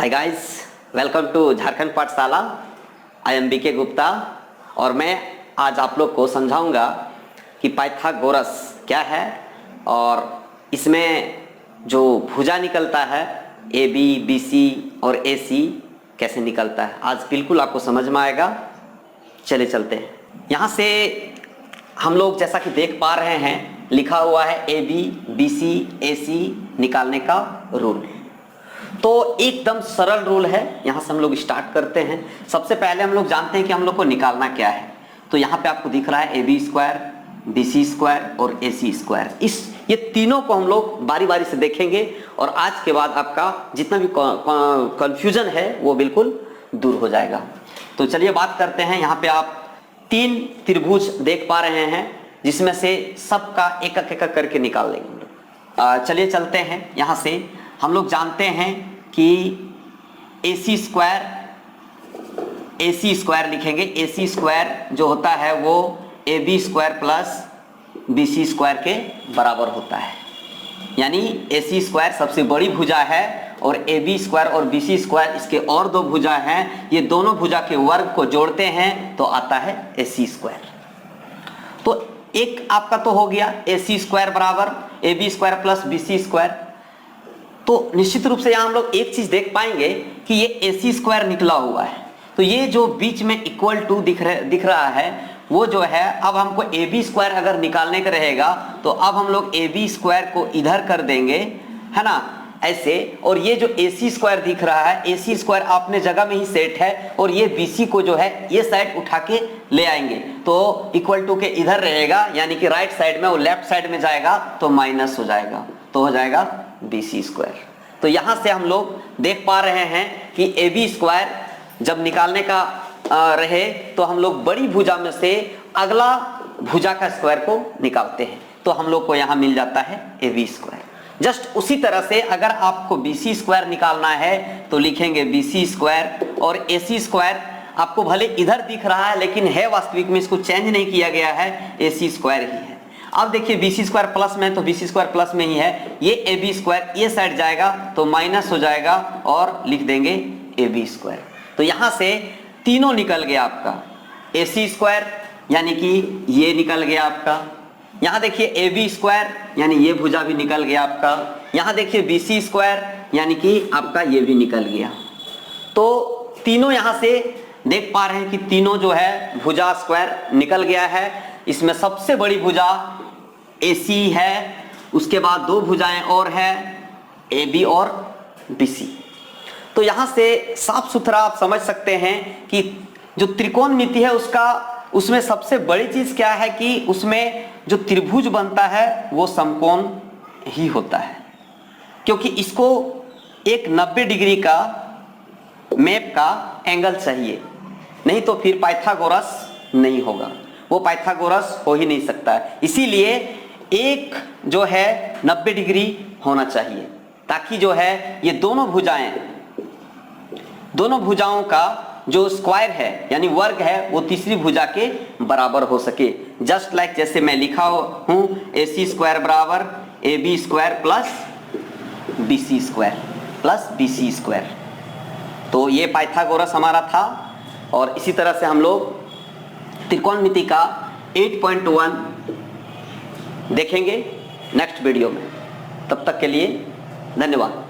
Hi guys, welcome to Jharkhand Pathshala. I M BK Gupta और मैं आज आप लोग को समझाऊंगा कि पाइथागोरस क्या है और इसमें जो भुजा निकलता है ए बी बी सी और ए सी कैसे निकलता है। आज बिल्कुल आपको समझ में आएगा। चले चलते हैं। यहाँ से हम लोग जैसा कि देख पा रहे हैं लिखा हुआ है ए बी बी सी ए सी निकालने का रूल। तो एकदम सरल रूल है। यहाँ से हम लोग स्टार्ट करते हैं। सबसे पहले हम लोग जानते हैं कि हम लोग को निकालना क्या है। तो यहाँ पे आपको दिख रहा है A B square B C square और ए सी स्क्वायर। ये तीनों को हम लोग बारी बारी से देखेंगे और आज के बाद आपका जितना भी कंफ्यूजन है वो बिल्कुल दूर हो जाएगा। तो चलिए बात करते हैं। यहाँ पे आप 3 त्रिभुज देख पा रहे हैं जिसमें से सबका एक एक करके निकाल लेंगे हम लोग। चलिए चलते हैं। यहाँ से हम लोग जानते हैं कि ए सी स्क्वायर लिखेंगे। ए सी स्क्वायर जो होता है वो A B square plus B C square के बराबर होता है। यानी ए सी स्क्वायर सबसे बड़ी भुजा है और ए बी स्क्वायर और बी सी स्क्वायर इसके और 2 भुजा हैं। ये दोनों भुजा के वर्ग को जोड़ते हैं तो आता है ए सी स्क्वायर। तो एक आपका तो हो गया ए सी स्क्वायर बराबर A B square plus B C square. तो निश्चित रूप से यहाँ हम लोग एक चीज देख पाएंगे कि ये ए सी स्क्वायर निकला हुआ है। तो ये जो बीच में इक्वल टू दिख रहा है वो जो है, अब हमको ए बी स्क्वायर अगर निकालने का रहेगा तो अब हम लोग ए बी स्क्वायर को इधर कर देंगे, है ना, ऐसे। और ये जो ए सी स्क्वायर दिख रहा है, ए सी स्क्वायर अपने जगह में ही सेट है और ये बी सी को जो है ये साइड उठा के ले आएंगे तो इक्वल टू के इधर रहेगा। यानी कि राइट साइड में वो लेफ्ट साइड में जाएगा तो माइनस हो जाएगा, तो हो जाएगा बी सी स्क्वायर। तो यहां से हम लोग देख पा रहे हैं कि ए बी स्क्वायर जब निकालने का रहे तो हम लोग बड़ी भुजा में से अगला भुजा का स्क्वायर को निकालते हैं तो हम लोग को यहां मिल जाता है ए बी स्क्वायर। जस्ट उसी तरह से अगर आपको बी सी स्क्वायर निकालना है तो लिखेंगे बी सी स्क्वायर और ए सी स्क्वायर आपको भले इधर दिख रहा है लेकिन है वास्तविक में इसको चेंज नहीं किया गया है, ए सी स्क्वायर ही है। अब देखिए बी सी स्क्वायर प्लस में तो बी सी स्क्वायर प्लस में ही है। ये ए बी स्क्वायर ये साइड जाएगा तो माइनस हो जाएगा और लिख देंगे ए बी स्क्वायर। तो यहां से तीनों निकल गया आपका। ए सी स्क्वायर यानी कि ये निकल गया आपका। यहां देखिए ए बी स्क्वायर यानी ये भुजा भी निकल गया आपका। यहां देखिए बी सी स्क्वायर यानी कि आपका ये भी निकल गया। तो तीनों यहां से देख पा रहे हैं कि तीनों जो है भुजा स्क्वायर निकल गया है। इसमें सबसे बड़ी भुजा ए सी है, उसके बाद 2 भुजाएं और है ए बी और बी सी। तो यहां से साफ सुथरा आप समझ सकते हैं कि जो त्रिकोणमिति है उसमें सबसे बड़ी चीज क्या है कि उसमें जो त्रिभुज बनता है वो समकोण ही होता है, क्योंकि इसको एक 90 डिग्री का मैप का एंगल चाहिए, नहीं तो फिर पाइथागोरस नहीं होगा। वो पाइथागोरस हो ही नहीं सकता है। इसीलिए एक जो है 90 डिग्री होना चाहिए ताकि जो है ये दोनों भुजाओं का जो स्क्वायर है यानी वर्ग है वो तीसरी भुजा के बराबर हो सके। जस्ट लाइक जैसे मैं लिखा हूं ए सी स्क्वायर बराबर A B square plus B C square plus B C square. तो ये पाइथागोरस हमारा था और इसी तरह से हम लोग त्रिकोणमिति का 8.1 देखेंगे नेक्स्ट वीडियो में। तब तक के लिए धन्यवाद।